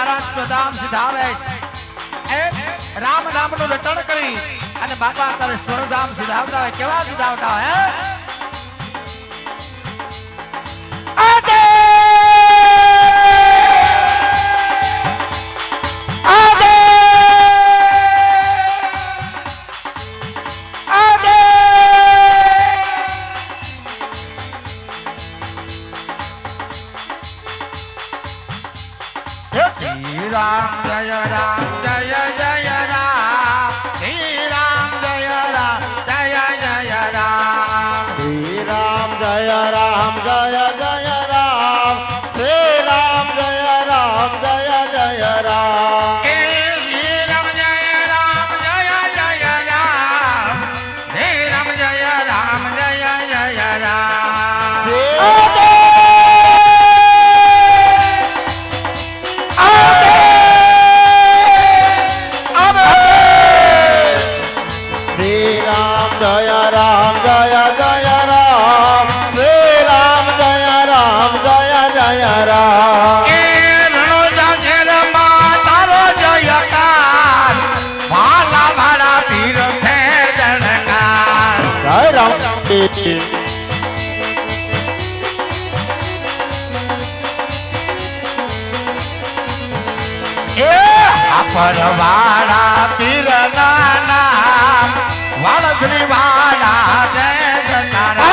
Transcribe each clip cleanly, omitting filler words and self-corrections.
મહારાજ સ્વધામ સિધાવે છે રામ નામનું રટણ કરી અને બાપા તારે સ્વરધામ સિધાવતા હોય કેવા સિધાવતા હોય राम जय राम जय जय राम श्री राम जय राम जय जय राम श्री राम जय राम जय जय राम श्री राम जय राम जय जय राम श्री राम जय राम जय जय राम श्री राम जय राम जय जय राम श्री जय राम जय जय राम श्री राम जय राम जय जय राम तारो जयकार भाला भाड़ा पीर थे जनकार जय राम बेटी परवाड़ा पीर नाना वालधरी वाला जय जनारा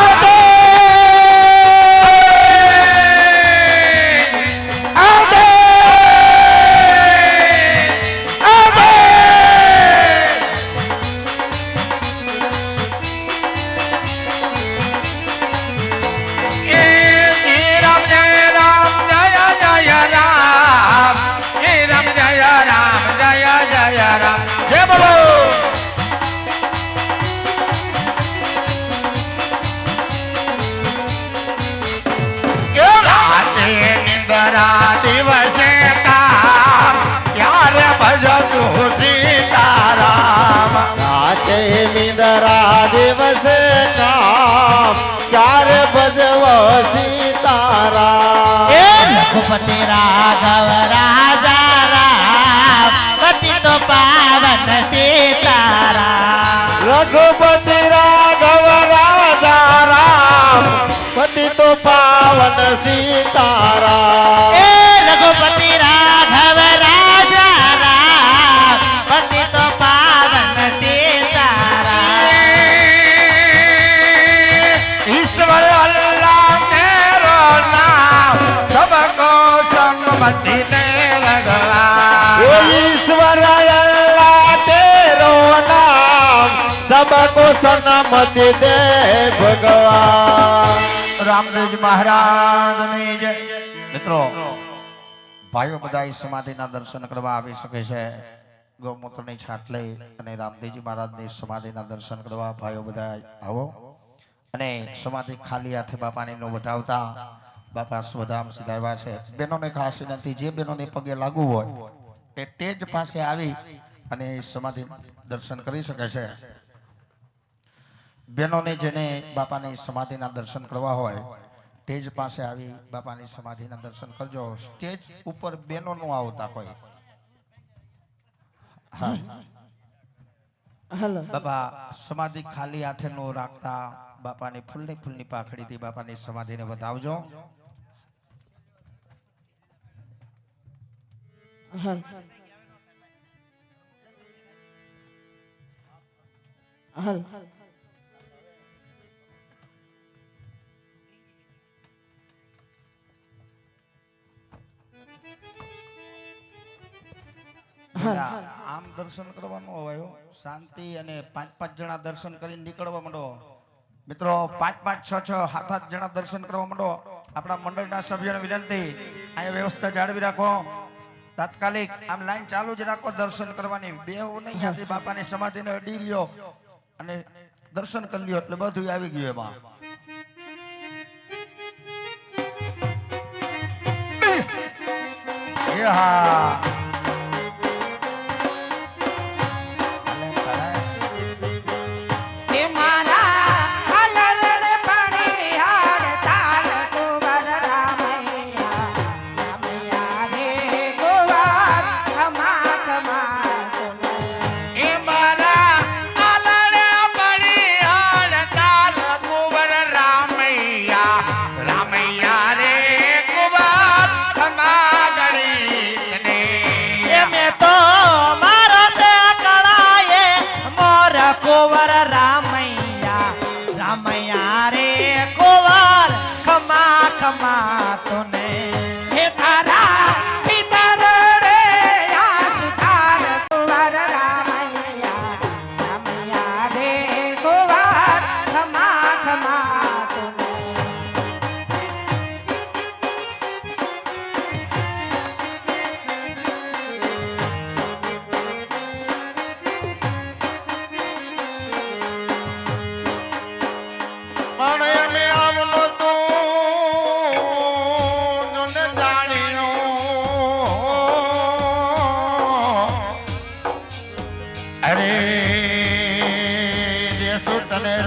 दिवसे काम यार भजो सीताराम राते मिंदरा दिवसे काम यार भजवो सीताराम रघुपति राघव राजा राम पति तो पावन सीताराम रघुपति राघव राजा राम पति तो पावन सीताराम रघुपति राघव राजा राम पति तो पावन सीताराम ईश्वर अल्लाह तेरो नाम सबको सम्मति दे भगवान ईश्वर अल्लाह तेरो नाम सबको सन्मति दे भगवान રામદેવ મહારાજની જય મિત્રો ભાઈઓ બધા સમાધિના દર્શન કરવા આવી શકે છે ગૌમૂત્રની છાટ લઈ અને રામદેવજી મહારાજની સમાધિના દર્શન કરવા ભાઈઓ બધા આવો અને સમાધિ ખાલી હાથે બાપાની નો વધાવતા બાપા સ્વધામ સિધાવ્યા છે બહેનોને ખાસ વિનંતી જે બહેનોને પગે લાગુ હોય તે તેજ પાસે આવી અને સમાધિ દર્શન કરી શકે છે બહેનોને જેને બાપાની સમાધિના દર્શન કરવા હોય સ્ટેજ પાસે આવી બાપાની સમાધિના દર્શન કરજો સ્ટેજ ઉપર બહેનો નું આવતા કોઈ હા બાપા સમાધિ ખાલી હાથે નો રાખતા બાપાની ફૂલની પાખડીથી બાપાની સમાધિને વધાવજો આમ દર્શન કરવાનું હોય શાંતિ અને 5-5 જણા દર્શન કરીને નીકળવા માંડો મિત્રો 5-5 6-6 7-8 જણા દર્શન કરવા માંડો આપણા મંડળના સભ્યોને વિનંતી અહીંયા વ્યવસ્થા જાળવી રાખો તાત્કાલિક આમ લાઈન ચાલુ જ રાખો દર્શન કરવાની બેહુ નહીં આથી બાપાની સમાધિને અડી લ્યો અને દર્શન કરી લ્યો એટલે બધું આવી ગયું એમાં હા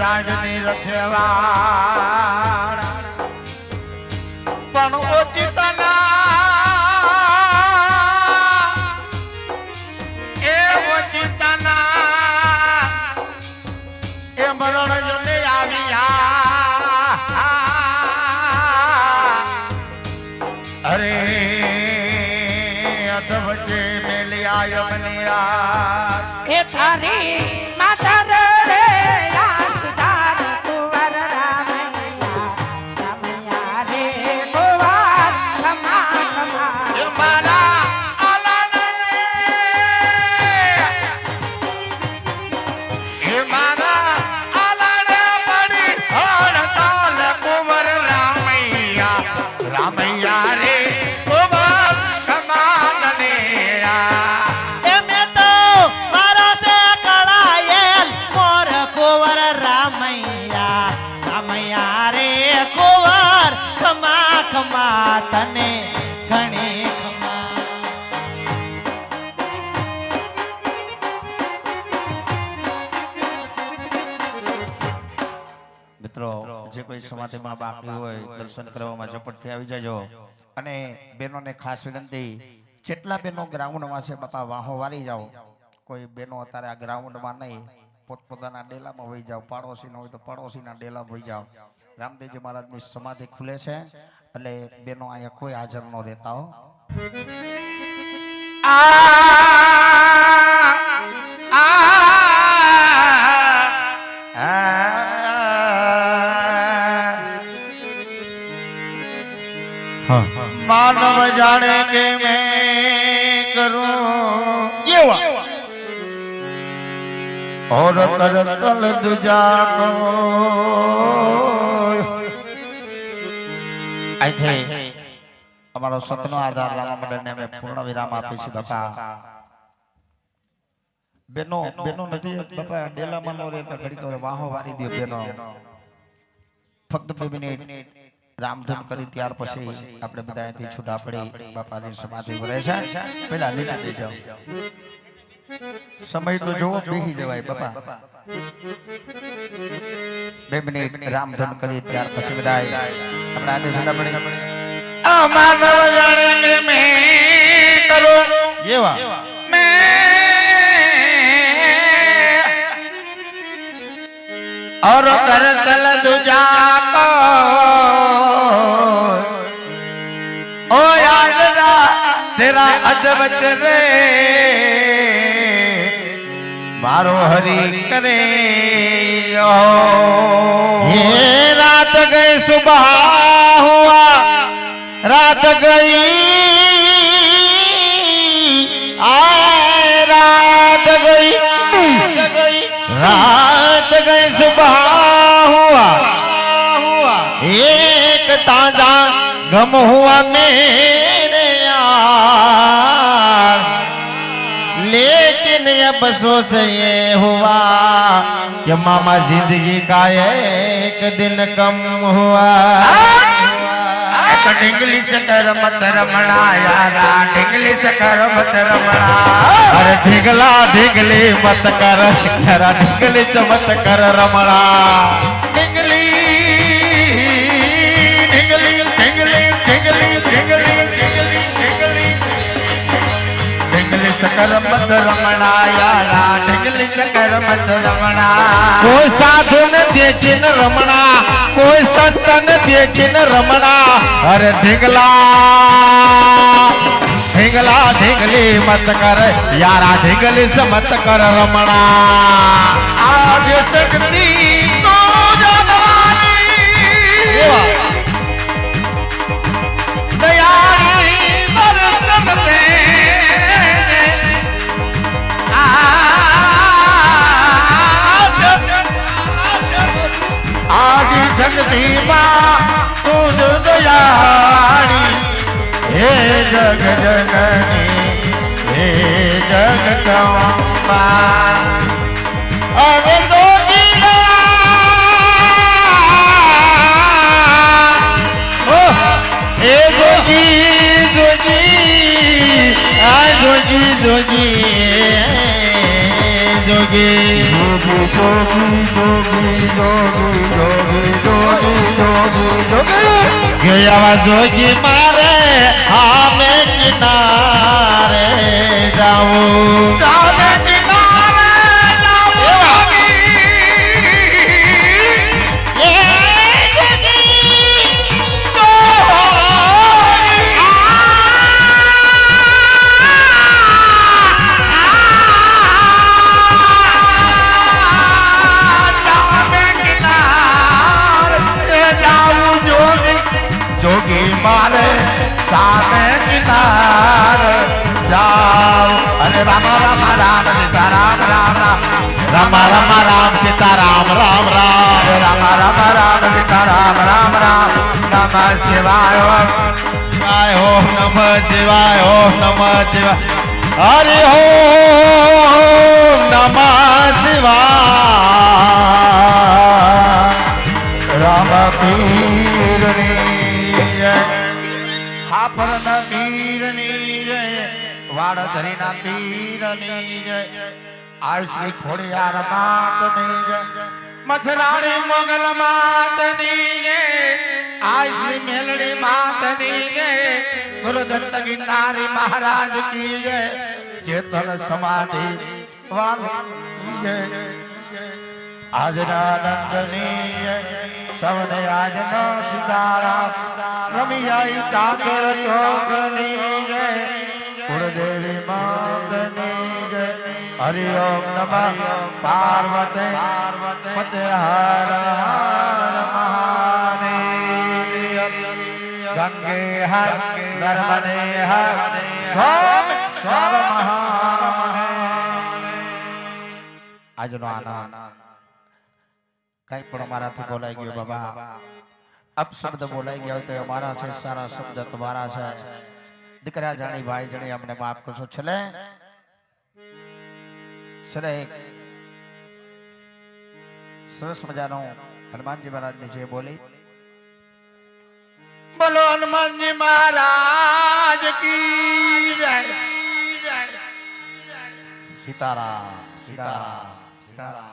રાજની રખેવાળ પણ ઓચિતના એ ઓચિતના એ મરણ જોને આવ્યા અરે અધ વચ્ચે મેલિયા યમનિયા એ તારી માતા રે આસુદાર કુંવર રામૈયા રામૈયા રે કુંવર ખમા ખમા એ મારા આલાને એ મારા આલાને પડી હડતાલ કુંવર રામૈયા રામૈયા રે કુંવર ખમાનને એ મેં તો મારા સે કળાયેલ મોર કુંવર રામૈયા રામૈયા રે કુંવર ખમા ખમા તને ઘણી ખમા મિત્રો જે કોઈ સમાધિમાં બાકી હોય દર્શન કરવામાં ઝપટથી આવી જજો અને બહેનોને ખાસ વિનંતી જેટલા બહેનો ગ્રાઉન્ડમાં છે બાપા વાહો વારી જાઓ કોઈ બહેનો અત્યારે આ ગ્રાઉન્ડમાં નહીં પોતપોતાના ડેલામાં વહી જાઓ પાડોશીનો હોય તો પડોશીના ડેલામાં વહી જાઓ રામદેવજી મહારાજની સમાધિ ખુલે છે એટલે બહેનો અહીંયા કોઈ હાજર ન રહેતા હો માનવ જાણે કે મેં કરું और करतल दुजा को આથી અમારો સતનો આધાર લાવવા માટે અમે પૂર્ણ વિરામ આપી છે બાપા બેનો નથી બાપા ડેલામાં નો રહેતા ઘડી કરે વાહો વારી દો બેનો ફક્ત 2 મિનિટ રામધૂન કરી ત્યાર પછી આપણે બધા અહીંથી છૂટા પડી બાપાની સમાધિ ભરે છે પહેલા નીચે દઈ જાઓ સમય તો જોવો બેહી જવાય બાપા 2 મિનિટ રામધૂન કરી ત્યાર પછી બધા આપણે આને છૂટા પડી આ માનવ જાણે કે મેં કરો એવા और कर तल दुजा को ओ याद तेरा अदबच रे मारो हरि करे ये रात गई सुबह हुआ रात गई आए रात गई सुबह हुआ एक ताजा गम हुआ मेरे यार लेकिन अब अफसोस ये हुआ कि मामा जिंदगी का एक दिन कम हुआ ढिंगली से कर मत रमणा यारा ढिंगली से कर मत रमणा अरे ढिंगला ढिंगली मत कर जरा ढिंगली से मत कर रमणा ढिंगली ढिंगली ढिंगली ढिंगली ढिंगली ढिंगली ढिंगली ढिंगली से कर मत रमणा यारा ढिंगली से कर मत रमणा कोई साधु न देखी न रमणा कोई संत न देखी न रमणा अरे ढिंगला ढिंगला ढिंगली मत कर यारा ढिंगली से मत कर रमणा आज सकती तो जनवानी दयारी बरतन दे आज सकती माँ तुझ दयारी हे जग जननी हे जगदम्बा अरे जोगीरा हे जोगी जोगी आ जोगी जोगी जोगी જોગી જોગી જોગી જોગી જોગી જોગી જોગી જોગી જોગી ગયા જોગી મારે આમે કિનારે જાવું સામે કિનારે જાવું એ જોગી જોગી મારે સામે કિનારે જાવ અને રામ રામ રામ સીતા રામ રામ રામ રામ રામ રામ સીતા રામ રામ રામ રામ રામ રામ સીતા રામ રામ રામ નમઃ શિવાય શિવાય ઓમ નમઃ શિવાય ઓમ નમઃ શિવાય હરિ ઓમ નમઃ શિવાય રામ પીરની જય હાફરના પીરની જય વાડધરીના પીરની જય આયુષ્રી ખોડિયાર માતની જય મથરાણી મોગલ માતની જય આયુષ્રી મેલડી માતની જય ગુરુદત્ત ગિરનારી મહારાજ કી જય ચેતન સમાધિ વાળની જય આજના નંદની જય સવને આજનો સીતારામ રમી આઈ કાગર ચોકની જય કુળદેવી માતની જય હરિ ઓમ નમઃ પાર્વતી પતે હર હર મહાદેવ ગંગે હર નર્મદે હર સોમ સર્વ આજનો આનંદ કઈ પણ અમારાથી બોલાઈ ગયો બાબા અપશબ્દ બોલાઈ ગયા હોય તો અમારા છે સારા શબ્દ તમારા છે દીકરા જાણી ભાઈ જાણી અમને માફ કરશો છેલ્લે એક સરસ મજાનો હનુમાનજી મહારાજની જે બોલી બોલો હનુમાનજી મહારાજ કી જય સીતારામ સીતારામ સીતારામ